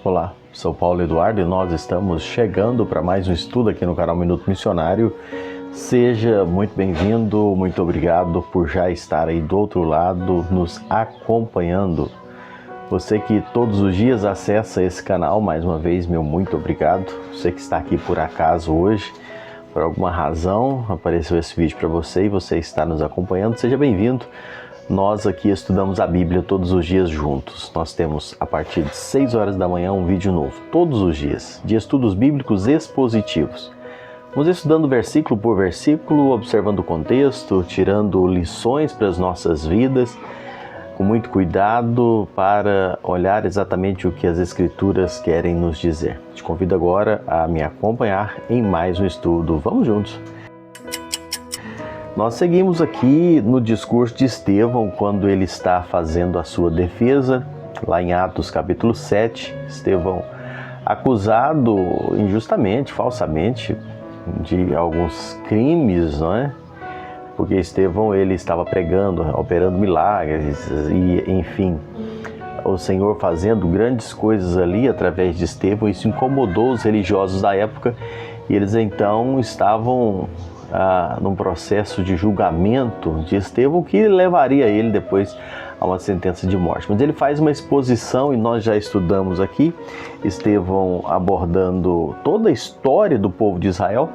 Olá, sou Paulo Eduardo e nós estamos chegando para mais um estudo aqui no canal Minuto Missionário. Seja muito bem-vindo, muito obrigado por já estar aí do outro lado nos acompanhando. Você que todos os dias acessa esse canal, mais uma vez, meu muito obrigado. Você que está aqui por acaso hoje, por alguma razão, apareceu esse vídeo para você e você está nos acompanhando, seja bem-vindo. Nós aqui estudamos a Bíblia todos os dias juntos. Nós temos, a partir de 6 horas da manhã, um vídeo novo, todos os dias, de estudos bíblicos expositivos. Vamos estudando versículo por versículo, observando o contexto, tirando lições para as nossas vidas, com muito cuidado para olhar exatamente o que as Escrituras querem nos dizer. Te convido agora a me acompanhar em mais um estudo. Vamos juntos! Nós seguimos aqui no discurso de Estevão, quando ele está fazendo a sua defesa, lá em Atos capítulo 7, Estevão acusado injustamente, falsamente, de alguns crimes, não é? Porque Estevão ele estava pregando, operando milagres e, enfim, o Senhor fazendo grandes coisas ali através de Estevão. Isso incomodou os religiosos da época e eles então estavam num processo de julgamento de Estevão que levaria ele depois a uma sentença de morte. Mas ele faz uma exposição e nós já estudamos aqui Estevão abordando toda a história do povo de Israel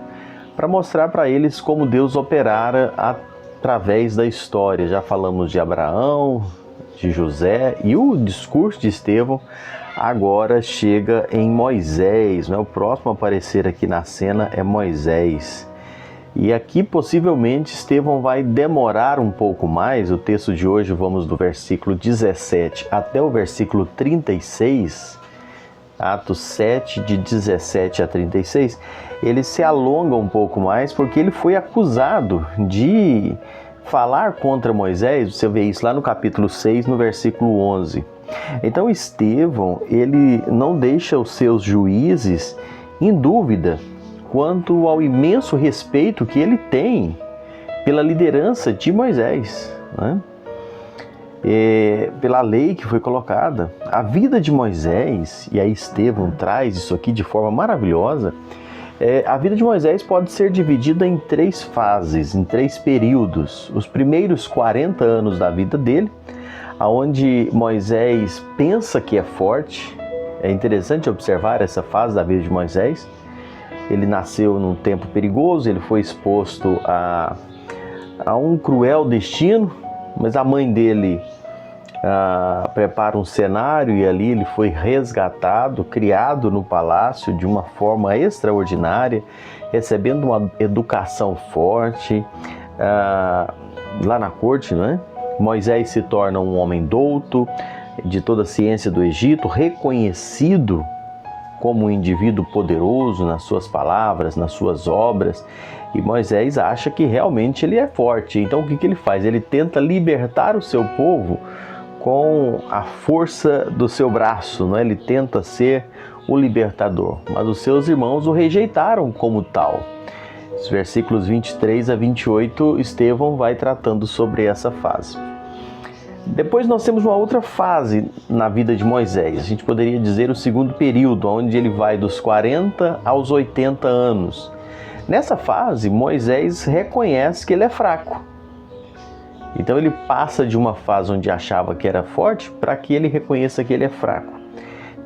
para mostrar para eles como Deus operara através da história. Já falamos de Abraão, de José, e o discurso de Estevão agora chega em Moisés, né? O próximo a aparecer aqui na cena é Moisés. E aqui possivelmente Estevão vai demorar um pouco mais. O texto de hoje, vamos do versículo 17 até o versículo 36, Atos 7, de 17 a 36, ele se alonga um pouco mais porque ele foi acusado de falar contra Moisés. Você vê isso lá no capítulo 6, no versículo 11. Então Estevão, ele não deixa os seus juízes em dúvida quanto ao imenso respeito que ele tem pela liderança de Moisés, né? Pela lei que foi colocada. A vida de Moisés, e aí Estevão traz isso aqui de forma maravilhosa, a vida de Moisés pode ser dividida em 3 fases, em 3 períodos. Os primeiros 40 anos da vida dele, onde Moisés pensa que é forte. É interessante observar essa fase da vida de Moisés. Ele nasceu num tempo perigoso, ele foi exposto a um cruel destino, mas a mãe dele prepara um cenário e ali ele foi resgatado, criado no palácio de uma forma extraordinária, recebendo uma educação forte lá na corte, né? Moisés se torna um homem douto, de toda a ciência do Egito, reconhecido como um indivíduo poderoso nas suas palavras, nas suas obras, e Moisés acha que realmente ele é forte. Então o que ele faz? Ele tenta libertar o seu povo com a força do seu braço, né? Ele tenta ser o libertador, mas os seus irmãos o rejeitaram como tal. Os versículos 23 a 28, Estevão vai tratando sobre essa fase. Depois nós temos uma outra fase na vida de Moisés, a gente poderia dizer o segundo período, onde ele vai dos 40 aos 80 anos. Nessa fase, Moisés reconhece que ele é fraco. Então ele passa de uma fase onde achava que era forte para que ele reconheça que ele é fraco.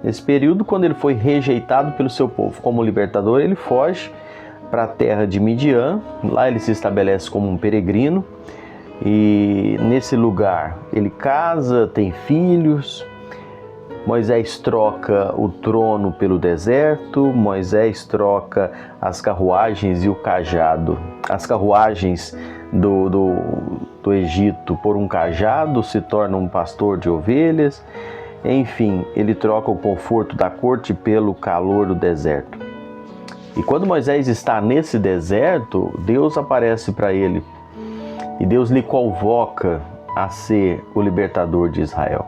Nesse período, quando ele foi rejeitado pelo seu povo como libertador, ele foge para a terra de Midian. Lá ele se estabelece como um peregrino. E nesse lugar ele casa, tem filhos. Moisés troca o trono pelo deserto. Moisés troca as carruagens e o cajado. As carruagens do Egito por um cajado, se torna um pastor de ovelhas. Enfim, ele troca o conforto da corte pelo calor do deserto. E quando Moisés está nesse deserto, Deus aparece para ele. E Deus lhe convoca a ser o libertador de Israel.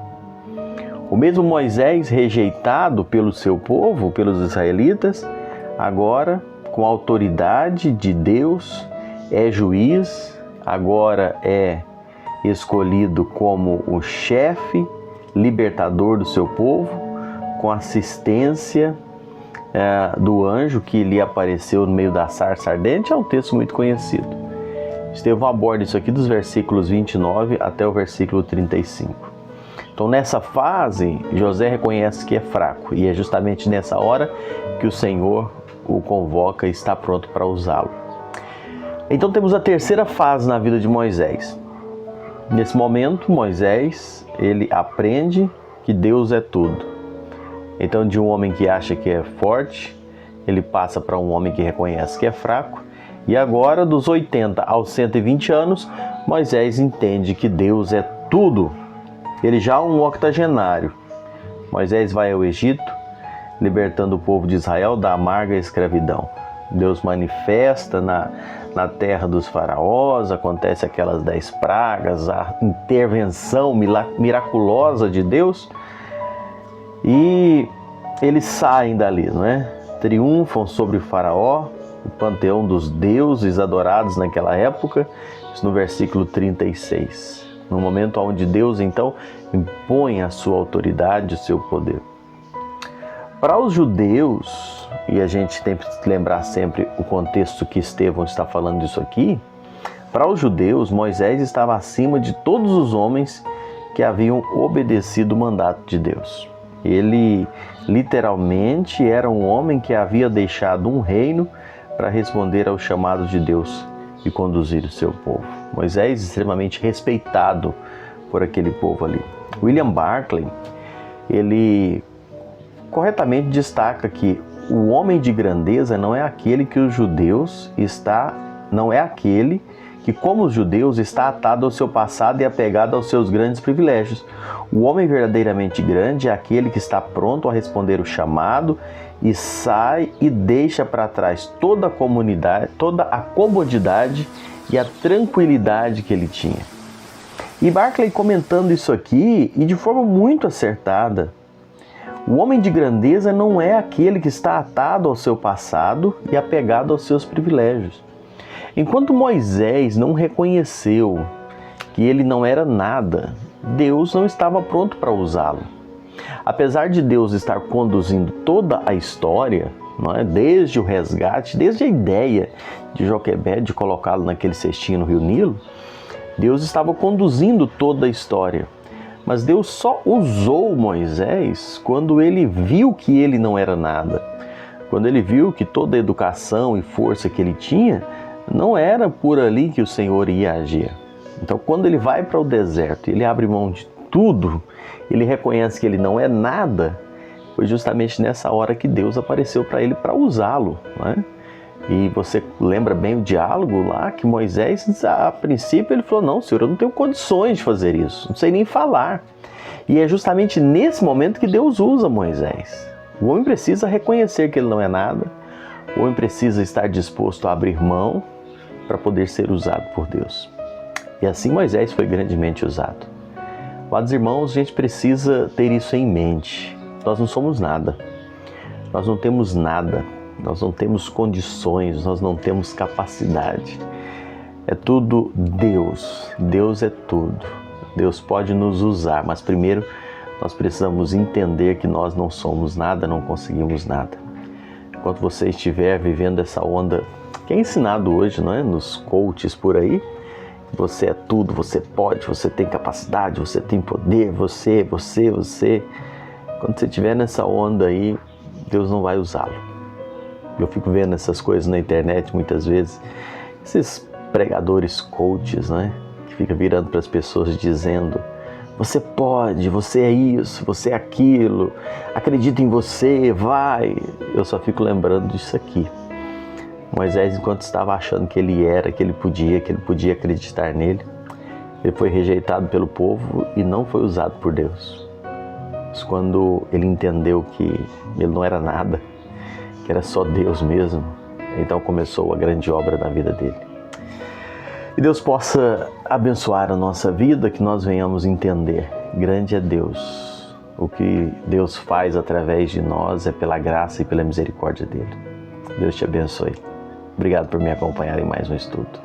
O mesmo Moisés, rejeitado pelo seu povo, pelos israelitas, agora, com a autoridade de Deus, é juiz, agora é escolhido como o chefe libertador do seu povo, com assistência do anjo que lhe apareceu no meio da sarça ardente, é um texto muito conhecido. Estevão aborda isso aqui dos versículos 29 até o versículo 35. Então, nessa fase, José reconhece que é fraco, e é justamente nessa hora que o Senhor o convoca e está pronto para usá-lo. Então, temos a terceira fase na vida de Moisés. Nesse momento, Moisés, ele aprende que Deus é tudo. Então, de um homem que acha que é forte, ele passa para um homem que reconhece que é fraco. E agora, dos 80 aos 120 anos, Moisés entende que Deus é tudo. Ele já é um octogenário. Moisés vai ao Egito, libertando o povo de Israel da amarga escravidão. Deus manifesta na terra dos faraós, acontece aquelas 10 pragas, a intervenção miraculosa de Deus, e eles saem dali, não é? Triunfam sobre o faraó, o panteão dos deuses adorados naquela época, isso no versículo 36. No momento onde Deus, então, impõe a sua autoridade, o seu poder. Para os judeus, e a gente tem que lembrar sempre o contexto que Estevão está falando disso aqui, para os judeus, Moisés estava acima de todos os homens que haviam obedecido o mandato de Deus. Ele, literalmente, era um homem que havia deixado um reino para responder ao chamado de Deus e conduzir o seu povo. Moisés, extremamente respeitado por aquele povo ali. William Barclay, ele corretamente destaca que o homem de grandeza não é aquele que os judeus não é aquele que, como os judeus, está atado ao seu passado e apegado aos seus grandes privilégios. O homem verdadeiramente grande é aquele que está pronto a responder o chamado e sai e deixa para trás toda a comodidade e a tranquilidade que ele tinha. E Barclay comentando isso aqui, e de forma muito acertada, o homem de grandeza não é aquele que está atado ao seu passado e apegado aos seus privilégios. Enquanto Moisés não reconheceu que ele não era nada, Deus não estava pronto para usá-lo. Apesar de Deus estar conduzindo toda a história, não é? Desde o resgate, desde a ideia de Joquebede de colocá-lo naquele cestinho no Rio Nilo, Deus estava conduzindo toda a história. Mas Deus só usou Moisés quando ele viu que ele não era nada. Quando ele viu que toda a educação e força que ele tinha, não era por ali que o Senhor ia agir. Então, quando ele vai para o deserto, ele abre mão de tudo, ele reconhece que ele não é nada, foi justamente nessa hora que Deus apareceu para ele para usá-lo, né? E você lembra bem o diálogo lá que Moisés, a princípio, ele falou: não, Senhor, eu não tenho condições de fazer isso, não sei nem falar. E é justamente nesse momento que Deus usa Moisés. O homem precisa reconhecer que ele não é nada, o homem precisa estar disposto a abrir mão para poder ser usado por Deus. E assim Moisés foi grandemente usado. Amados irmãos, a gente precisa ter isso em mente. Nós não somos nada, nós não temos nada. Nós não temos condições, nós não temos capacidade. É tudo Deus. Deus é tudo. Deus pode nos usar, mas primeiro nós precisamos entender que nós não somos nada, não conseguimos nada. Enquanto você estiver vivendo essa onda que é ensinado hoje, não é? Nos coaches por aí, você é tudo, você pode, você tem capacidade, você tem poder, você. Quando você estiver nessa onda aí, Deus não vai usá-lo. Eu fico vendo essas coisas na internet muitas vezes, esses pregadores coaches, né? Que fica virando para as pessoas dizendo: você pode, você é isso, você é aquilo, acredita em você, vai. Eu só fico lembrando disso aqui. Moisés, enquanto estava achando que ele era, que ele podia acreditar nele, ele foi rejeitado pelo povo e não foi usado por Deus. Mas quando ele entendeu que ele não era nada, que era só Deus mesmo, então começou a grande obra na vida dele. E Deus possa abençoar a nossa vida, que nós venhamos entender: grande é Deus. O que Deus faz através de nós é pela graça e pela misericórdia dele. Deus te abençoe. Obrigado por me acompanhar em mais um estudo.